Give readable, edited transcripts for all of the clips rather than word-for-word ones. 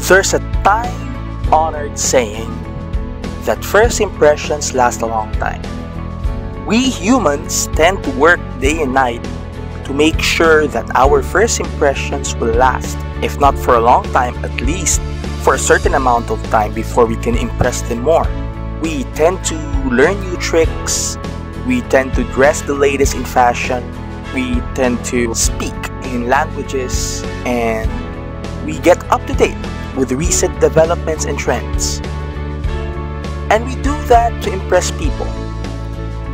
There's a time-honored saying that first impressions last a long time. We humans tend to work day and night to make sure that our first impressions will last, if not for a long time, at least for a certain amount of time before we can impress them more. We tend to learn new tricks, we tend to dress the latest in fashion, we tend to speak in languages, and we get up to date with recent developments and trends. And we do that to impress people.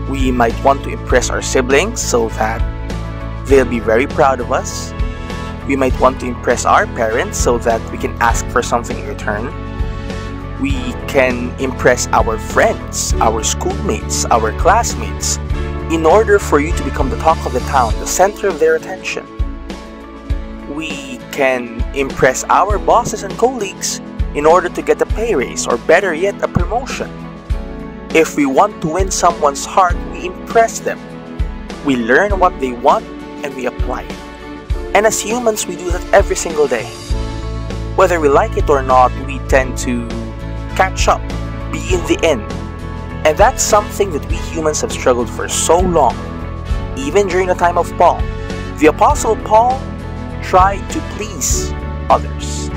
We might want to impress our siblings so that they'll be very proud of us. We might want to impress our parents so that we can ask for something in return. We can impress our friends, our schoolmates, our classmates, in order for you to become the talk of the town, the center of their attention. We can impress our bosses and colleagues in order to get a pay raise, or better yet, a promotion. If we want to win someone's heart, we impress them. We learn what they want and we apply it. And as humans, we do that every single day. Whether we like it or not, we tend to catch up, be in the end. And that's something that we humans have struggled for so long, even during the time of Paul. The Apostle Paul tried to please others,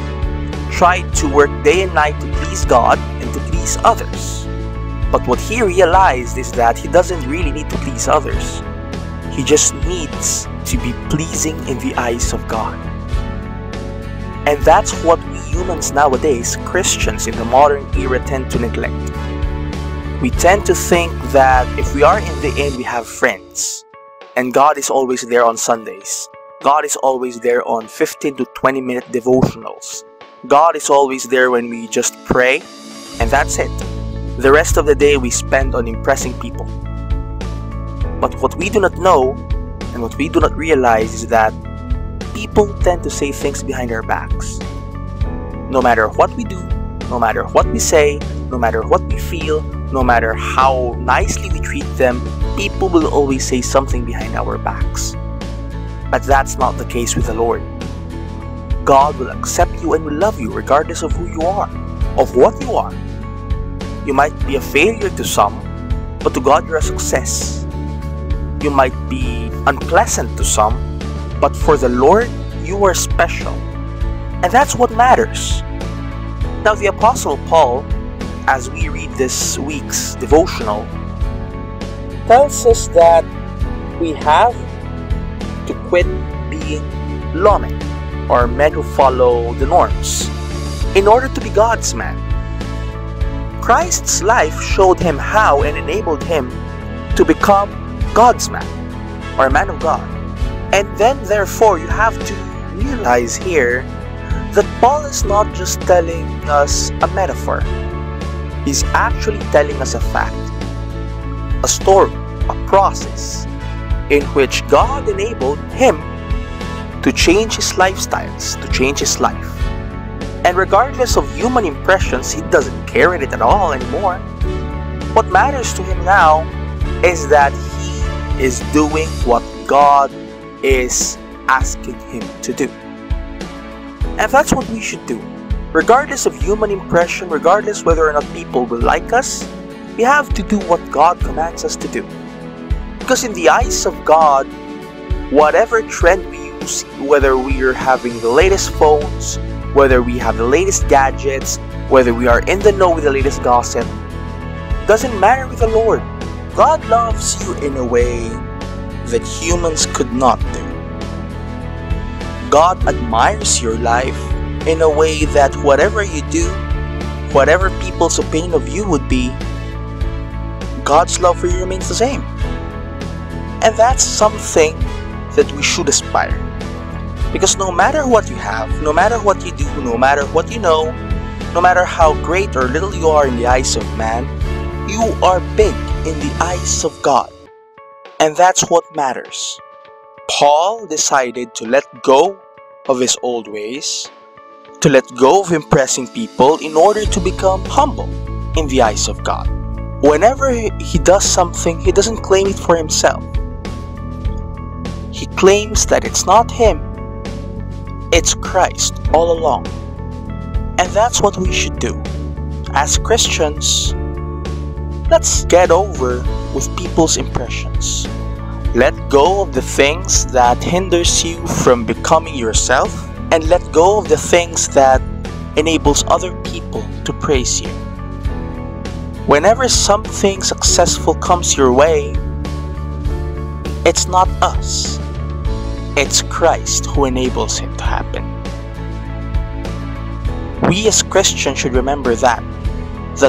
tried to work day and night to please God and to please others. But what he realized is that he doesn't really need to please others. He just needs to be pleasing in the eyes of God. And that's what we humans nowadays, Christians in the modern era, tend to neglect. We tend to think that if we are in the end, we have friends. And God is always there on Sundays. God is always there on 15 to 20 minute devotionals. God is always there when we just pray, and that's it. The rest of the day we spend on impressing people. But what we do not know, and what we do not realize, is that people tend to say things behind our backs. No matter what we do, no matter what we say, no matter what we feel, no matter how nicely we treat them, people will always say something behind our backs. But that's not the case with the Lord. God will accept you and will love you regardless of who you are, of what you are. You might be a failure to some, but to God you're a success. You might be unpleasant to some, but for the Lord you are special. And that's what matters. Now the Apostle Paul, as we read this week's devotional, tells us that we have to quit being lawmen, or men who follow the norms, in order to be God's man. Christ's life showed him how and enabled him to become God's man, or a man of God. And then therefore you have to realize here that Paul is not just telling us a metaphor. He's actually telling us a fact, a story, a process in which God enabled him to change his lifestyles, to change his life. And regardless of human impressions, he doesn't care it at all anymore. What matters to him now is that he is doing what God is asking him to do. And that's what we should do. Regardless of human impression, regardless whether or not people will like us, we have to do what God commands us to do. Because in the eyes of God, whatever trend we use, whether we are having the latest phones, whether we have the latest gadgets, whether we are in the know with the latest gossip, doesn't matter with the Lord. God loves you in a way that humans could not do. God admires your life in a way that whatever you do, whatever people's opinion of you would be, God's love for you remains the same. And that's something that we should aspire. Because no matter what you have, no matter what you do, no matter what you know, no matter how great or little you are in the eyes of man, you are big in the eyes of God. And that's what matters. Paul decided to let go of his old ways, to let go of impressing people in order to become humble in the eyes of God. Whenever he does something, he doesn't claim it for himself. He claims that it's not him, it's Christ all along. And And that's what we should do. As Christians, let's get over with people's impressions. Let go of the things that hinders you from becoming yourself, and let go of the things that enables other people to praise you. Whenever something successful comes your way, it's not us. It's Christ who enables it to happen. We as Christians should remember that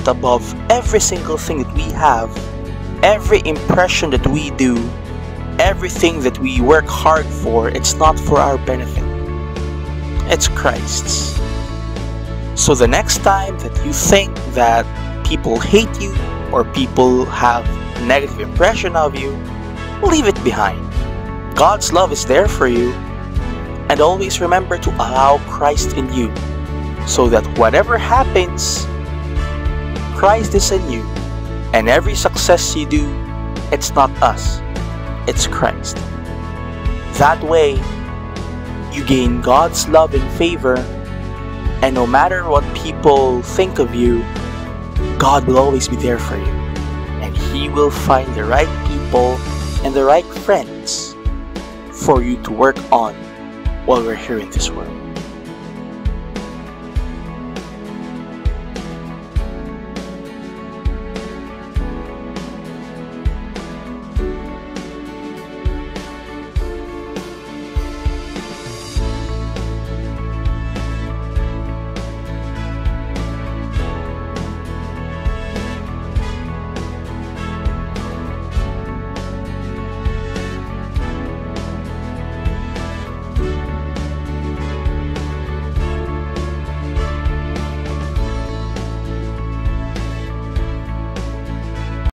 above every single thing that we have, every impression that we do, everything that we work hard for, it's not for our benefit. It's Christ's. So the next time that you think that people hate you or people have a negative impression of you, leave it behind. God's love is there for you, and always remember to allow Christ in you, so that whatever happens, Christ is in you, and every success you do, it's not us, it's Christ. That way, you gain God's love and favor, and no matter what people think of you, God will always be there for you, and He will find the right people and the right friends for you to work on while we're here in this world.